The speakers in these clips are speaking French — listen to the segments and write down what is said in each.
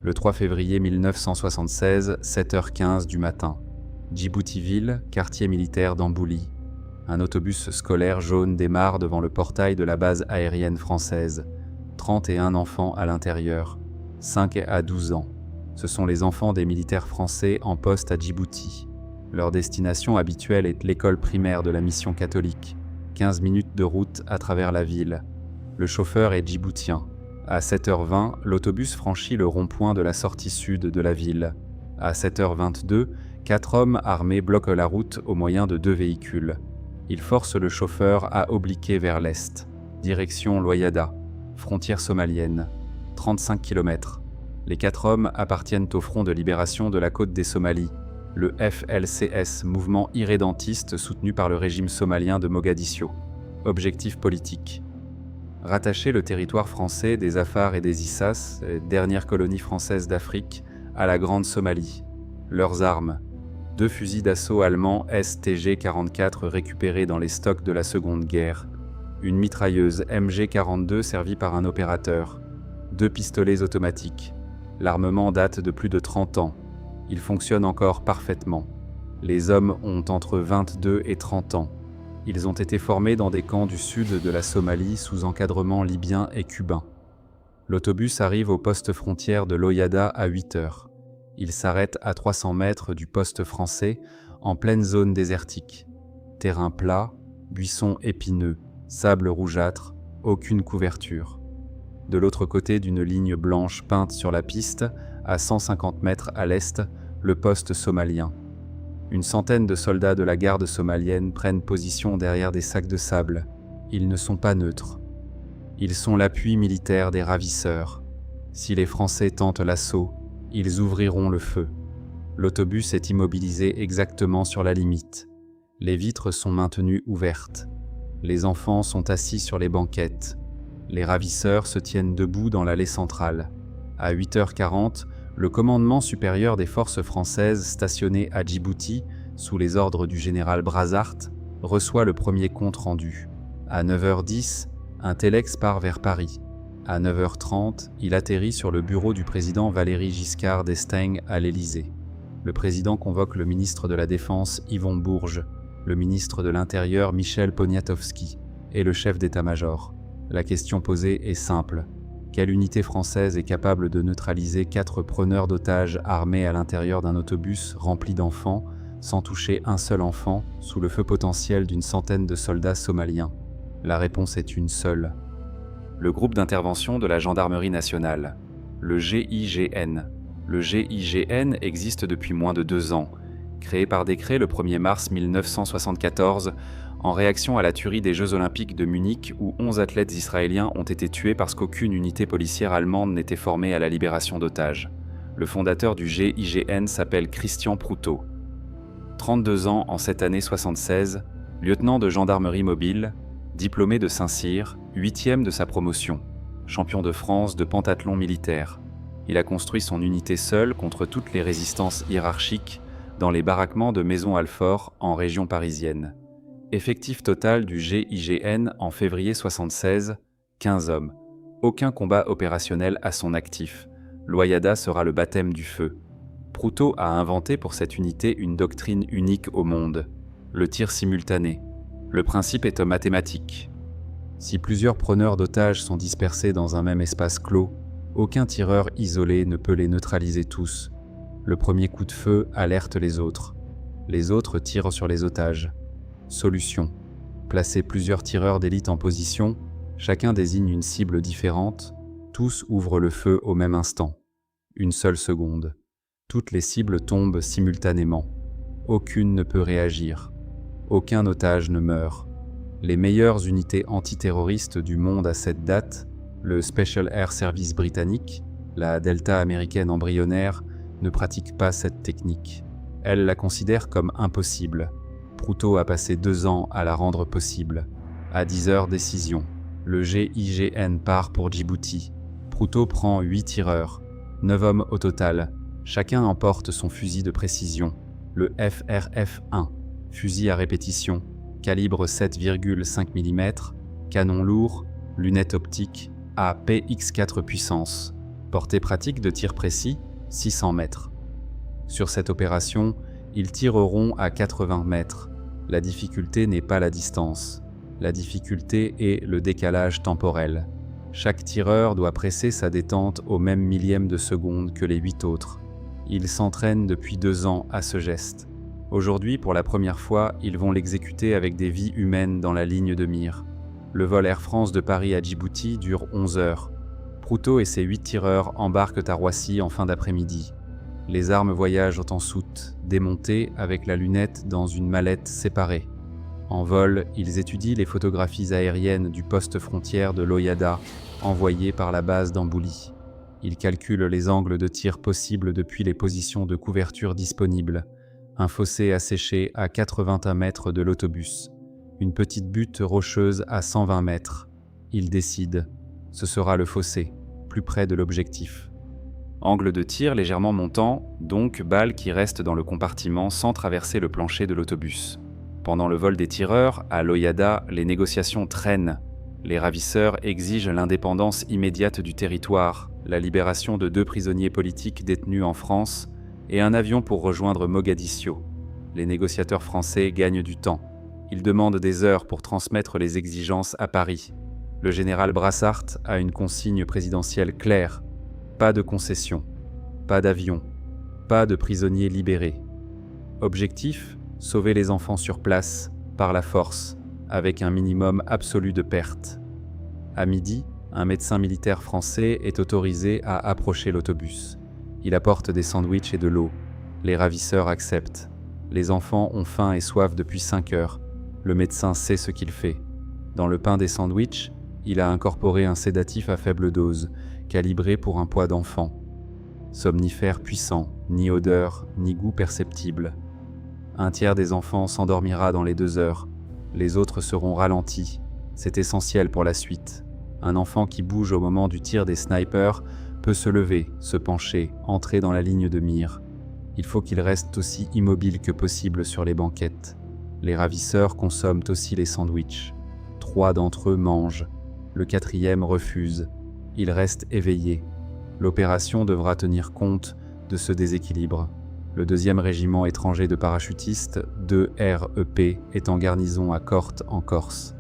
Le 3 février 1976, 7h15 du matin. Djibouti-Ville, quartier militaire d'Ambouli. Un autobus scolaire jaune démarre devant le portail de la base aérienne française. 31 enfants à l'intérieur, 5 à 12 ans. Ce sont les enfants des militaires français en poste à Djibouti. Leur destination habituelle est l'école primaire de la mission catholique. 15 minutes de route à travers la ville. Le chauffeur est djiboutien. À 7h20, l'autobus franchit le rond-point de la sortie sud de la ville. À 7h22, 4 hommes armés bloquent la route au moyen de 2 véhicules. Ils forcent le chauffeur à obliquer vers l'est, direction Loyada, frontière somalienne, 35 km. Les 4 hommes appartiennent au Front de libération de la côte des Somalies, le FLCS, mouvement irrédentiste soutenu par le régime somalien de Mogadiscio. Objectif politique: rattacher le territoire français des Afars et des Issas, dernière colonie française d'Afrique, à la Grande Somalie. Leurs armes: 2 fusils d'assaut allemands STG-44 récupérés dans les stocks de la Seconde Guerre, une mitrailleuse MG-42 servie par un opérateur, 2 pistolets automatiques. L'armement date de plus de 30 ans. Il fonctionne encore parfaitement. Les hommes ont entre 22 et 30 ans. Ils ont été formés dans des camps du sud de la Somalie sous encadrement libyen et cubain. L'autobus arrive au poste frontière de Loyada à 8h. Il s'arrête à 300 mètres du poste français, en pleine zone désertique. Terrain plat, buissons épineux, sable rougeâtre, aucune couverture. De l'autre côté d'une ligne blanche peinte sur la piste, à 150 mètres à l'est, le poste somalien. Une centaine de soldats de la garde somalienne prennent position derrière des sacs de sable. Ils ne sont pas neutres. Ils sont l'appui militaire des ravisseurs. Si les Français tentent l'assaut, ils ouvriront le feu. L'autobus est immobilisé exactement sur la limite. Les vitres sont maintenues ouvertes. Les enfants sont assis sur les banquettes. Les ravisseurs se tiennent debout dans l'allée centrale. À 8h40, le commandement supérieur des forces françaises stationnées à Djibouti, sous les ordres du général Brazart, reçoit le premier compte rendu. À 9h10, un téléx part vers Paris. À 9h30, il atterrit sur le bureau du président Valéry Giscard d'Estaing à l'Élysée. Le président convoque le ministre de la Défense Yvon Bourges, le ministre de l'Intérieur Michel Poniatowski et le chef d'état-major. La question posée est simple. Quelle unité française est capable de neutraliser 4 preneurs d'otages armés à l'intérieur d'un autobus rempli d'enfants, sans toucher un seul enfant, sous le feu potentiel d'une centaine de soldats somaliens? La réponse est une seule. Le groupe d'intervention de la Gendarmerie nationale, le GIGN. Le GIGN existe depuis moins de 2 ans. Créé par décret le 1er mars 1974, en réaction à la tuerie des Jeux Olympiques de Munich où 11 athlètes israéliens ont été tués parce qu'aucune unité policière allemande n'était formée à la libération d'otages. Le fondateur du GIGN s'appelle Christian Proutot. 32 ans en cette année 76, lieutenant de gendarmerie mobile, diplômé de Saint-Cyr, 8e de sa promotion, champion de France de pentathlon militaire. Il a construit son unité seul contre toutes les résistances hiérarchiques dans les baraquements de Maison-Alfort en région parisienne. Effectif total du GIGN en février 76, 15 hommes. Aucun combat opérationnel à son actif. Loyada sera le baptême du feu. Proutot a inventé pour cette unité une doctrine unique au monde, le tir simultané. Le principe est mathématique. Si plusieurs preneurs d'otages sont dispersés dans un même espace clos, aucun tireur isolé ne peut les neutraliser tous. Le premier coup de feu alerte les autres. Les autres tirent sur les otages. Solution: placer plusieurs tireurs d'élite en position, chacun désigne une cible différente, tous ouvrent le feu au même instant. Une seule seconde. Toutes les cibles tombent simultanément. Aucune ne peut réagir. Aucun otage ne meurt. Les meilleures unités antiterroristes du monde à cette date, le Special Air Service britannique, la Delta américaine embryonnaire, ne pratiquent pas cette technique. Elles la considèrent comme impossible. Proutot a passé 2 ans à la rendre possible. À 10h, décision. Le GIGN part pour Djibouti. Proutot prend 8 tireurs, 9 hommes au total. Chacun emporte son fusil de précision, le FRF-1, fusil à répétition, calibre 7,5 mm, canon lourd, lunettes optiques, APX4 puissance, Portée pratique de tir précis, 600 mètres. Sur cette opération, ils tireront à 80 mètres. La difficulté n'est pas la distance. La difficulté est le décalage temporel. Chaque tireur doit presser sa détente au même millième de seconde que les 8 autres. Ils s'entraînent depuis 2 ans à ce geste. Aujourd'hui, pour la première fois, ils vont l'exécuter avec des vies humaines dans la ligne de mire. Le vol Air France de Paris à Djibouti dure 11 heures. Proutot et ses 8 tireurs embarquent à Roissy en fin d'après-midi. Les armes voyagent en soute, démontées avec la lunette dans une mallette séparée. En vol, ils étudient les photographies aériennes du poste frontière de Loyada, envoyées par la base d'Ambouli. Ils calculent les angles de tir possibles depuis les positions de couverture disponibles. Un fossé asséché à 81 mètres de l'autobus. Une petite butte rocheuse à 120 mètres. Ils décident. Ce sera le fossé, plus près de l'objectif. Angle de tir légèrement montant, donc balle qui reste dans le compartiment sans traverser le plancher de l'autobus. Pendant le vol des tireurs, à Loyada, les négociations traînent. Les ravisseurs exigent l'indépendance immédiate du territoire, la libération de 2 prisonniers politiques détenus en France et un avion pour rejoindre Mogadiscio. Les négociateurs français gagnent du temps. Ils demandent des heures pour transmettre les exigences à Paris. Le général Brassart a une consigne présidentielle claire. Pas de concessions, pas d'avion, pas de prisonniers libérés. Objectif : sauver les enfants sur place, par la force, avec un minimum absolu de pertes. À midi, un médecin militaire français est autorisé à approcher l'autobus. Il apporte des sandwichs et de l'eau. Les ravisseurs acceptent. Les enfants ont faim et soif depuis 5 heures. Le médecin sait ce qu'il fait. Dans le pain des sandwichs, il a incorporé un sédatif à faible dose, calibré pour un poids d'enfant. Somnifère puissant, ni odeur, ni goût perceptible. Un tiers des enfants s'endormira dans les 2 heures. Les autres seront ralentis. C'est essentiel pour la suite. Un enfant qui bouge au moment du tir des snipers peut se lever, se pencher, entrer dans la ligne de mire. Il faut qu'il reste aussi immobile que possible sur les banquettes. Les ravisseurs consomment aussi les sandwichs. 3 d'entre eux mangent. Le 4e refuse. Il reste éveillé. L'opération devra tenir compte de ce déséquilibre. Le 2e régiment étranger de parachutistes, 2 REP, est en garnison à Corte, en Corse.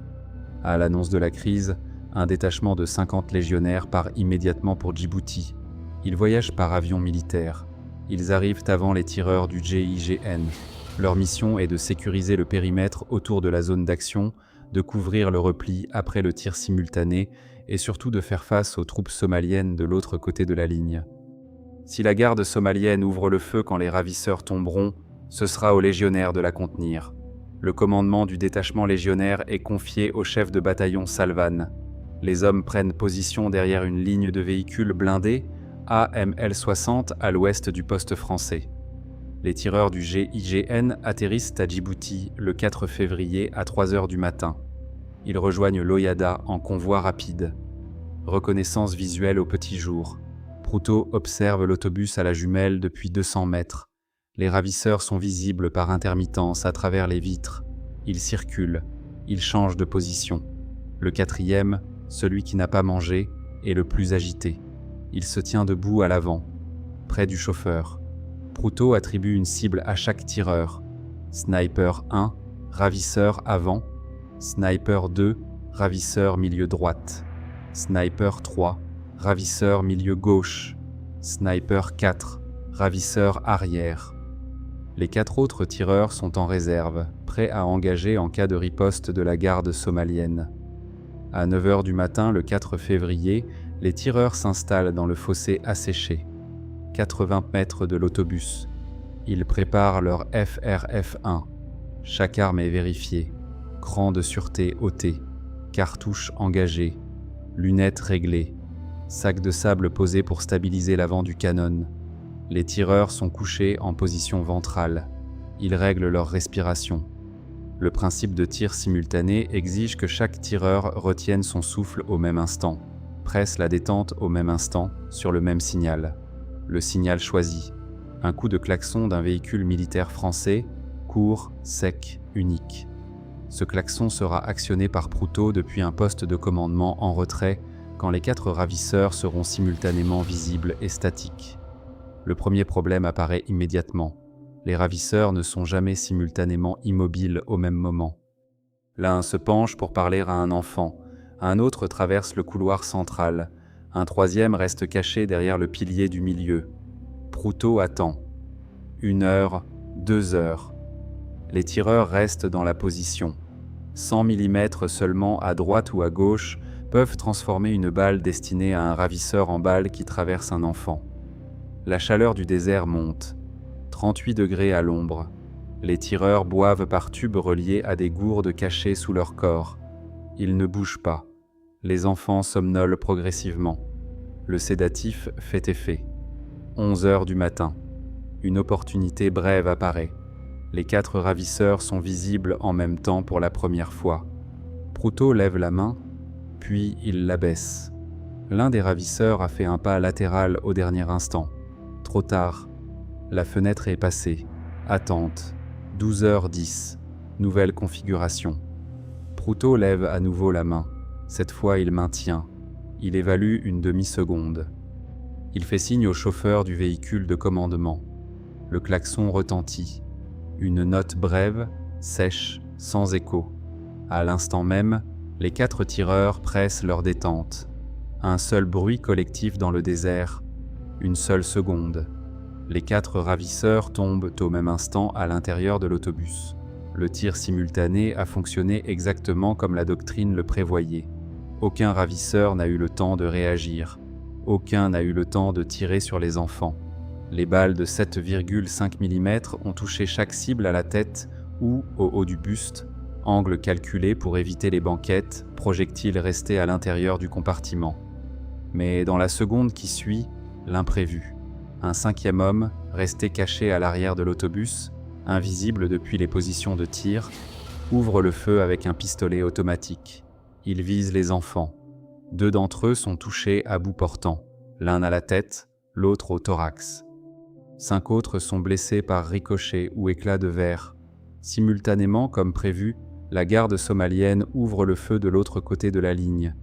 À l'annonce de la crise, un détachement de 50 légionnaires part immédiatement pour Djibouti. Ils voyagent par avion militaire. Ils arrivent avant les tireurs du GIGN. Leur mission est de sécuriser le périmètre autour de la zone d'action, de couvrir le repli après le tir simultané et surtout de faire face aux troupes somaliennes de l'autre côté de la ligne. Si la garde somalienne ouvre le feu quand les ravisseurs tomberont, ce sera aux légionnaires de la contenir. Le commandement du détachement légionnaire est confié au chef de bataillon Salvan. Les hommes prennent position derrière une ligne de véhicules blindés AML-60 à l'ouest du poste français. Les tireurs du GIGN atterrissent à Djibouti le 4 février à 3 heures du matin. Ils rejoignent Loyada en convoi rapide. Reconnaissance visuelle au petit jour. Proutot observe l'autobus à la jumelle depuis 200 mètres. Les ravisseurs sont visibles par intermittence à travers les vitres. Ils circulent. Ils changent de position. Le 4e, celui qui n'a pas mangé, est le plus agité. Il se tient debout à l'avant, près du chauffeur. Proutot attribue une cible à chaque tireur. Sniper 1, ravisseur avant. Sniper 2, ravisseur milieu droite. Sniper 3, ravisseur milieu gauche. Sniper 4, ravisseur arrière. Les 4 autres tireurs sont en réserve, prêts à engager en cas de riposte de la garde somalienne. À 9 heures du matin, le 4 février, les tireurs s'installent dans le fossé asséché, 80 mètres de l'autobus. Ils préparent leur FRF1. Chaque arme est vérifiée. Cran de sûreté ôté. Cartouche engagée. Lunettes réglées. Sac de sable posé pour stabiliser l'avant du canon. Les tireurs sont couchés en position ventrale. Ils règlent leur respiration. Le principe de tir simultané exige que chaque tireur retienne son souffle au même instant, presse la détente au même instant, sur le même signal. Le signal choisi. Un coup de klaxon d'un véhicule militaire français, court, sec, unique. Ce klaxon sera actionné par Proutot depuis un poste de commandement en retrait, quand les 4 ravisseurs seront simultanément visibles et statiques. Le premier problème apparaît immédiatement. Les ravisseurs ne sont jamais simultanément immobiles au même moment. L'un se penche pour parler à un enfant, un autre traverse le couloir central, un troisième reste caché derrière le pilier du milieu. Proutot attend. 1 heure, 2 heures. Les tireurs restent dans la position. 100 mm seulement à droite ou à gauche peuvent transformer une balle destinée à un ravisseur en balle qui traverse un enfant. La chaleur du désert monte. 38 degrés à l'ombre. Les tireurs boivent par tubes reliés à des gourdes cachées sous leur corps. Ils ne bougent pas. Les enfants somnolent progressivement. Le sédatif fait effet. 11 heures du matin. Une opportunité brève apparaît. Les 4 ravisseurs sont visibles en même temps pour la première fois. Proutot lève la main, puis il l'abaisse. L'un des ravisseurs a fait un pas latéral au dernier instant. Trop tard. La fenêtre est passée. Attente. 12h10. Nouvelle configuration. Proutot lève à nouveau la main. Cette fois, il maintient. Il évalue une demi-seconde. Il fait signe au chauffeur du véhicule de commandement. Le klaxon retentit. Une note brève, sèche, sans écho. À l'instant même, les 4 tireurs pressent leur détente. Un seul bruit collectif dans le désert. Une seule seconde. Les 4 ravisseurs tombent au même instant à l'intérieur de l'autobus. Le tir simultané a fonctionné exactement comme la doctrine le prévoyait. Aucun ravisseur n'a eu le temps de réagir. Aucun n'a eu le temps de tirer sur les enfants. Les balles de 7,5 mm ont touché chaque cible à la tête ou au haut du buste, angle calculé pour éviter les banquettes, projectiles restés à l'intérieur du compartiment. Mais dans la seconde qui suit, l'imprévu. Un 5e homme, resté caché à l'arrière de l'autobus, invisible depuis les positions de tir, ouvre le feu avec un pistolet automatique. Il vise les enfants. 2 d'entre eux sont touchés à bout portant, l'un à la tête, l'autre au thorax. 5 autres sont blessés par ricochet ou éclat de verre. Simultanément, comme prévu, la garde somalienne ouvre le feu de l'autre côté de la ligne.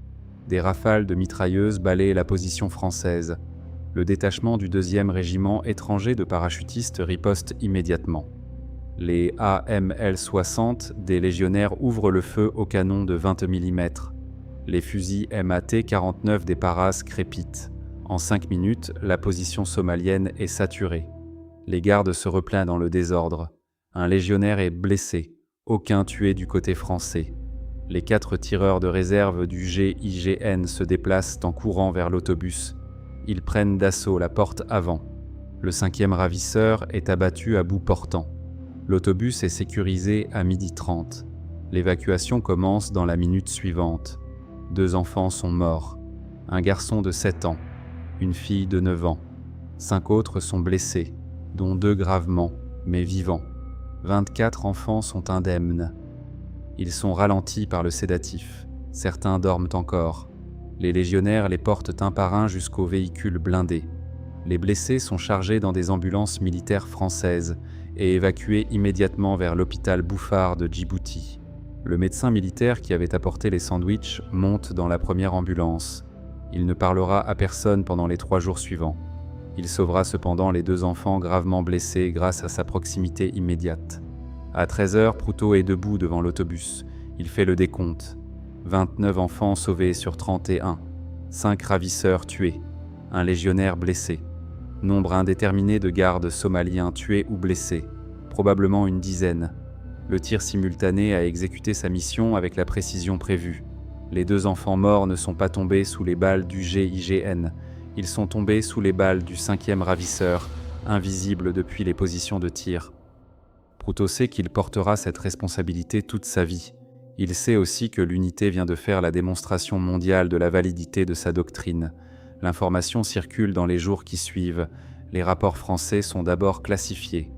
Des rafales de mitrailleuses balayent la position française. Le détachement du 2e régiment étranger de parachutistes riposte immédiatement. Les AML-60 des légionnaires ouvrent le feu au canon de 20 mm. Les fusils MAT-49 des paras crépitent. En 5 minutes, la position somalienne est saturée. Les gardes se replient dans le désordre. Un légionnaire est blessé, aucun tué du côté français. Les 4 tireurs de réserve du GIGN se déplacent en courant vers l'autobus. Ils prennent d'assaut la porte avant. Le 5e ravisseur est abattu à bout portant. L'autobus est sécurisé à 12h30. L'évacuation commence dans la minute suivante. 2 enfants sont morts. Un garçon de 7 ans, une fille de 9 ans. 5 autres sont blessés, dont 2 gravement, mais vivants. 24 enfants sont indemnes. Ils sont ralentis par le sédatif. Certains dorment encore. Les légionnaires les portent un par un jusqu'au véhicule blindé. Les blessés sont chargés dans des ambulances militaires françaises et évacués immédiatement vers l'hôpital Bouffard de Djibouti. Le médecin militaire qui avait apporté les sandwichs monte dans la première ambulance. Il ne parlera à personne pendant les 3 jours suivants. Il sauvera cependant les 2 enfants gravement blessés grâce à sa proximité immédiate. À 13h, Proutot est debout devant l'autobus. Il fait le décompte. 29 enfants sauvés sur 31. 5 ravisseurs tués. Un légionnaire blessé. Nombre indéterminé de gardes somaliens tués ou blessés. Probablement une dizaine. Le tir simultané a exécuté sa mission avec la précision prévue. Les 2 enfants morts ne sont pas tombés sous les balles du GIGN. Ils sont tombés sous les balles du 5e ravisseur, invisible depuis les positions de tir. Proutot sait qu'il portera cette responsabilité toute sa vie. Il sait aussi que l'unité vient de faire la démonstration mondiale de la validité de sa doctrine. L'information circule dans les jours qui suivent. Les rapports français sont d'abord classifiés.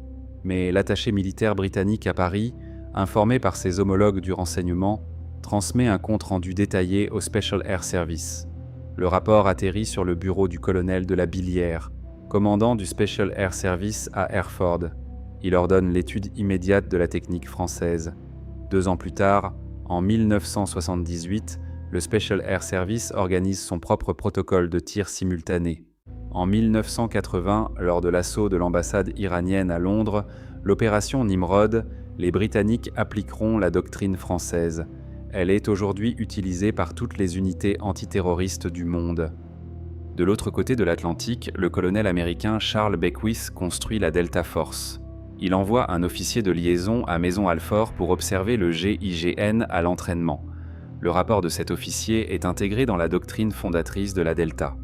Mais l'attaché militaire britannique à Paris, informé par ses homologues du renseignement, transmet un compte-rendu détaillé au Special Air Service. Le rapport atterrit sur le bureau du colonel de la Billière, commandant du Special Air Service à Hereford. Il ordonne l'étude immédiate de la technique française. 2 ans plus tard, en 1978, Le Special Air Service organise son propre protocole de tir simultané. En 1980, lors de l'assaut de l'ambassade iranienne à Londres, l'opération Nimrod, les Britanniques appliqueront la doctrine française. Elle est aujourd'hui utilisée par toutes les unités antiterroristes du monde. De l'autre côté de l'Atlantique, le colonel américain Charles Beckwith construit la Delta Force. Il envoie un officier de liaison à Maison-Alfort pour observer le GIGN à l'entraînement. Le rapport de cet officier est intégré dans la doctrine fondatrice de la Delta.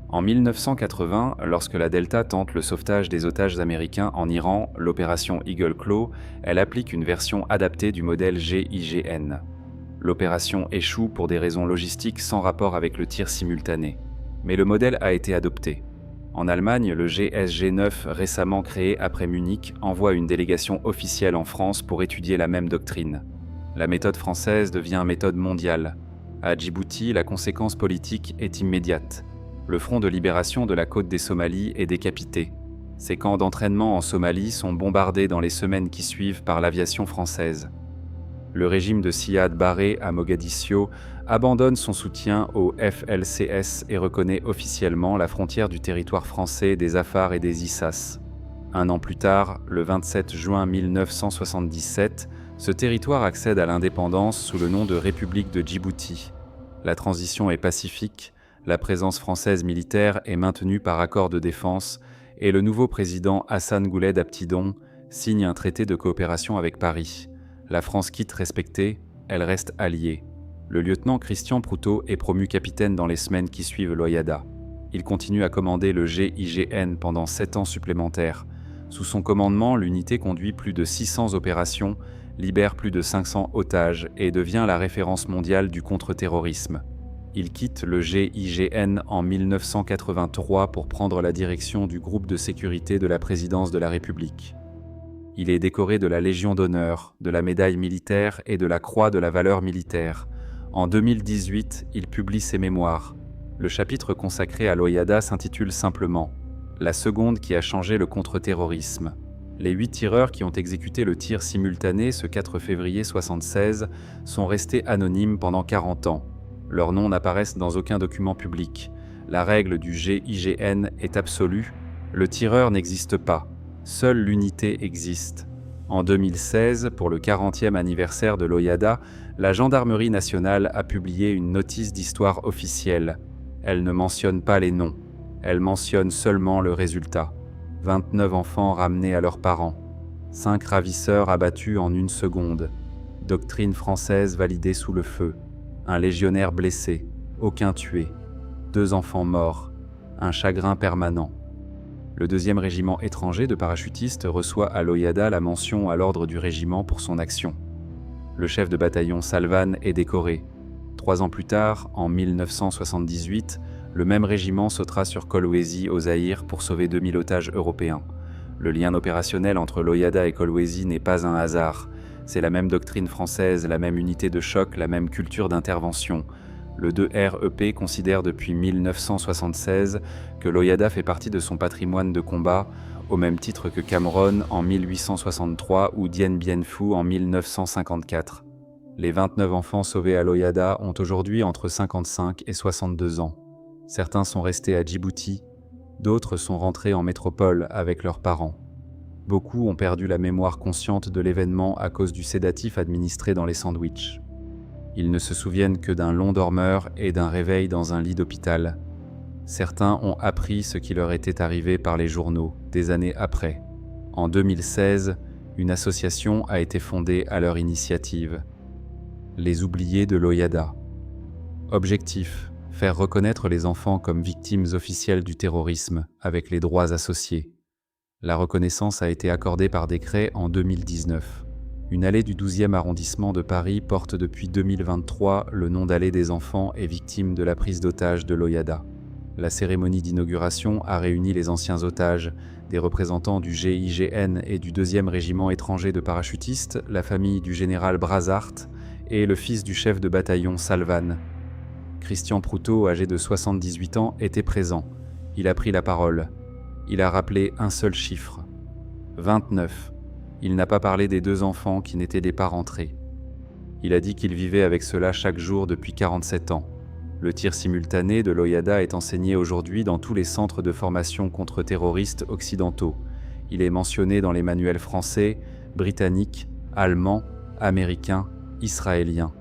En 1980, lorsque la Delta tente le sauvetage des otages américains en Iran, l'opération Eagle Claw, elle applique une version adaptée du modèle GIGN. L'opération échoue pour des raisons logistiques sans rapport avec le tir simultané. Mais le modèle a été adopté. En Allemagne, le GSG-9, récemment créé après Munich, envoie une délégation officielle en France pour étudier la même doctrine. La méthode française devient méthode mondiale. À Djibouti, la conséquence politique est immédiate. Le front de libération de la côte des Somalies est décapité. Ces camps d'entraînement en Somalie sont bombardés dans les semaines qui suivent par l'aviation française. Le régime de Siad Barre à Mogadiscio abandonne son soutien au FLCS et reconnaît officiellement la frontière du territoire français des Afars et des Issas. Un an plus tard, le 27 juin 1977, ce territoire accède à l'indépendance sous le nom de République de Djibouti. La transition est pacifique, la présence française militaire est maintenue par accord de défense et le nouveau président Hassan Gouled Abtidon signe un traité de coopération avec Paris. La France quitte respectée, elle reste alliée. Le lieutenant Christian Proutot est promu capitaine dans les semaines qui suivent l'Oyada. Il continue à commander le GIGN pendant 7 ans supplémentaires. Sous son commandement, l'unité conduit plus de 600 opérations, libère plus de 500 otages et devient la référence mondiale du contre-terrorisme. Il quitte le GIGN en 1983 pour prendre la direction du groupe de sécurité de la présidence de la République. Il est décoré de la Légion d'honneur, de la médaille militaire et de la Croix de la valeur militaire. En 2018, il publie ses mémoires. Le chapitre consacré à l'Oyada s'intitule simplement « La seconde qui a changé le contre-terrorisme ». Les 8 tireurs qui ont exécuté le tir simultané ce 4 février 1976 sont restés anonymes pendant 40 ans. Leurs noms n'apparaissent dans aucun document public. La règle du GIGN est absolue. Le tireur n'existe pas. Seule l'unité existe. En 2016, pour le 40e anniversaire de l'Oyada, la Gendarmerie nationale a publié une notice d'histoire officielle. Elle ne mentionne pas les noms. Elle mentionne seulement le résultat. 29 enfants ramenés à leurs parents. 5 ravisseurs abattus en 1 seconde. Doctrine française validée sous le feu. Un légionnaire blessé. Aucun tué. 2 enfants morts. Un chagrin permanent. Le 2e régiment étranger de parachutistes reçoit à l'Oyada la mention à l'ordre du régiment pour son action. Le chef de bataillon Salvan est décoré. 3 ans plus tard, en 1978, le même régiment sautera sur Kolwezi au Zaïre pour sauver 2000 otages européens. Le lien opérationnel entre l'Oyada et Kolwezi n'est pas un hasard. C'est la même doctrine française, la même unité de choc, la même culture d'intervention. Le 2REP considère depuis 1976 que l'Oyada fait partie de son patrimoine de combat, au même titre que Cameron en 1863 ou Dien Bien Phu en 1954. Les 29 enfants sauvés à l'Oyada ont aujourd'hui entre 55 et 62 ans. Certains sont restés à Djibouti, d'autres sont rentrés en métropole avec leurs parents. Beaucoup ont perdu la mémoire consciente de l'événement à cause du sédatif administré dans les sandwichs. Ils ne se souviennent que d'un long dormeur et d'un réveil dans un lit d'hôpital. Certains ont appris ce qui leur était arrivé par les journaux, des années après. En 2016, une association a été fondée à leur initiative. Les oubliés de l'Oyada. Objectif: faire reconnaître les enfants comme victimes officielles du terrorisme, avec les droits associés. La reconnaissance a été accordée par décret en 2019. Une allée du 12e arrondissement de Paris porte depuis 2023 le nom d'allée des enfants et victimes de la prise d'otages de l'Oyada. La cérémonie d'inauguration a réuni les anciens otages, des représentants du GIGN et du 2e régiment étranger de parachutistes, la famille du général Brazart et le fils du chef de bataillon Salvan. Christian Proutot, âgé de 78 ans, était présent. Il a pris la parole. Il a rappelé un seul chiffre. 29. Il n'a pas parlé des 2 enfants qui n'étaient pas rentrés. Il a dit qu'il vivait avec cela chaque jour depuis 47 ans. Le tir simultané de l'Oyada est enseigné aujourd'hui dans tous les centres de formation contre-terroristes occidentaux. Il est mentionné dans les manuels français, britanniques, allemands, américains, israéliens.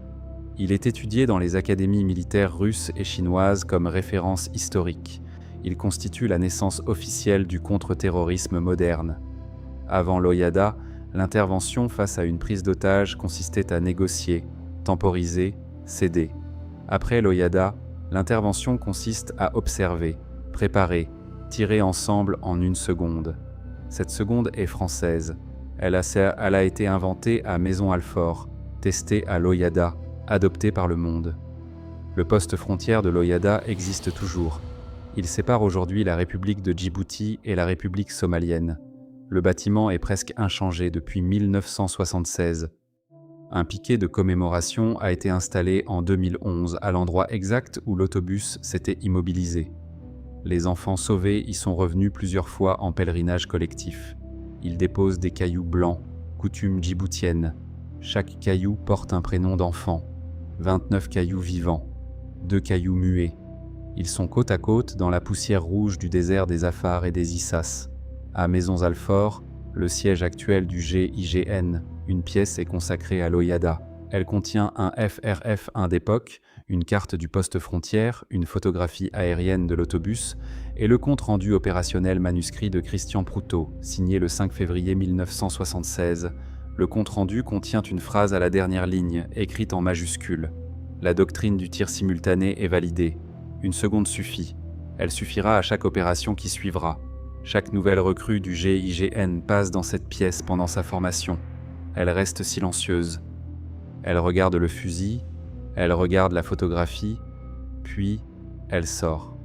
Il est étudié dans les académies militaires russes et chinoises comme référence historique. Il constitue la naissance officielle du contre-terrorisme moderne. Avant l'Oyada, l'intervention face à une prise d'otage consistait à négocier, temporiser, céder. Après l'Oyada, l'intervention consiste à observer, préparer, tirer ensemble en une seconde. Cette seconde est française. Elle a été inventée à Maison-Alfort, testée à l'Oyada, adoptée par le monde. Le poste frontière de l'Oyada existe toujours. Il sépare aujourd'hui la République de Djibouti et la République somalienne. Le bâtiment est presque inchangé depuis 1976. Un piquet de commémoration a été installé en 2011 à l'endroit exact où l'autobus s'était immobilisé. Les enfants sauvés y sont revenus plusieurs fois en pèlerinage collectif. Ils déposent des cailloux blancs, coutume djiboutienne. Chaque caillou porte un prénom d'enfant. 29 cailloux vivants, 2 cailloux muets. Ils sont côte à côte dans la poussière rouge du désert des Afars et des Issas. À Maisons-Alfort, le siège actuel du GIGN, une pièce est consacrée à l'Oyada. Elle contient un FRF1 d'époque, une carte du poste frontière, une photographie aérienne de l'autobus et le compte-rendu opérationnel manuscrit de Christian Proutot, signé le 5 février 1976. Le compte-rendu contient une phrase à la dernière ligne, écrite en majuscules. La doctrine du tir simultané est validée. Une seconde suffit. Elle suffira à chaque opération qui suivra. Chaque nouvelle recrue du GIGN passe dans cette pièce pendant sa formation. Elle reste silencieuse. Elle regarde le fusil, elle regarde la photographie, puis elle sort.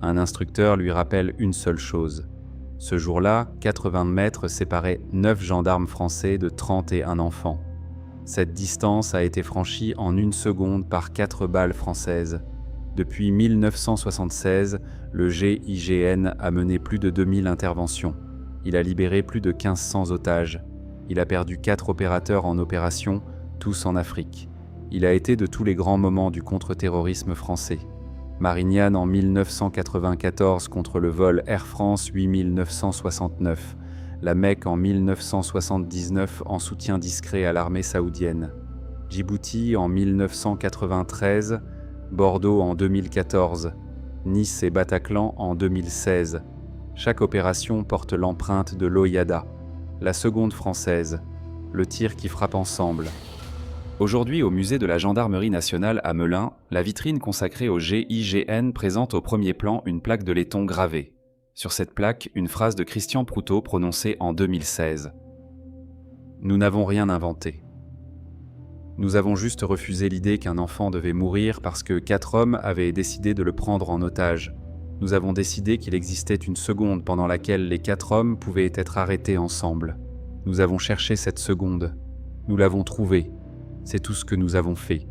Un instructeur lui rappelle une seule chose. Ce jour-là, 80 mètres séparaient 9 gendarmes français de 31 enfants. Cette distance a été franchie en 1 seconde par 4 balles françaises. Depuis 1976, le GIGN a mené plus de 2000 interventions. Il a libéré plus de 1500 otages. Il a perdu 4 opérateurs en opération, tous en Afrique. Il a été de tous les grands moments du contre-terrorisme français. Marignane en 1994 contre le vol Air France 8969. La Mecque en 1979 en soutien discret à l'armée saoudienne. Djibouti en 1993, Bordeaux en 2014, Nice et Bataclan en 2016. Chaque opération porte l'empreinte de l'Oyada, la seconde française, le tir qui frappe ensemble. Aujourd'hui, au musée de la Gendarmerie nationale à Melun, la vitrine consacrée au GIGN présente au premier plan une plaque de laiton gravée. Sur cette plaque, une phrase de Christian Proutot prononcée en 2016. « Nous n'avons rien inventé. Nous avons juste refusé l'idée qu'un enfant devait mourir parce que 4 hommes avaient décidé de le prendre en otage. Nous avons décidé qu'il existait une seconde pendant laquelle les 4 hommes pouvaient être arrêtés ensemble. Nous avons cherché cette seconde. Nous l'avons trouvée. C'est tout ce que nous avons fait.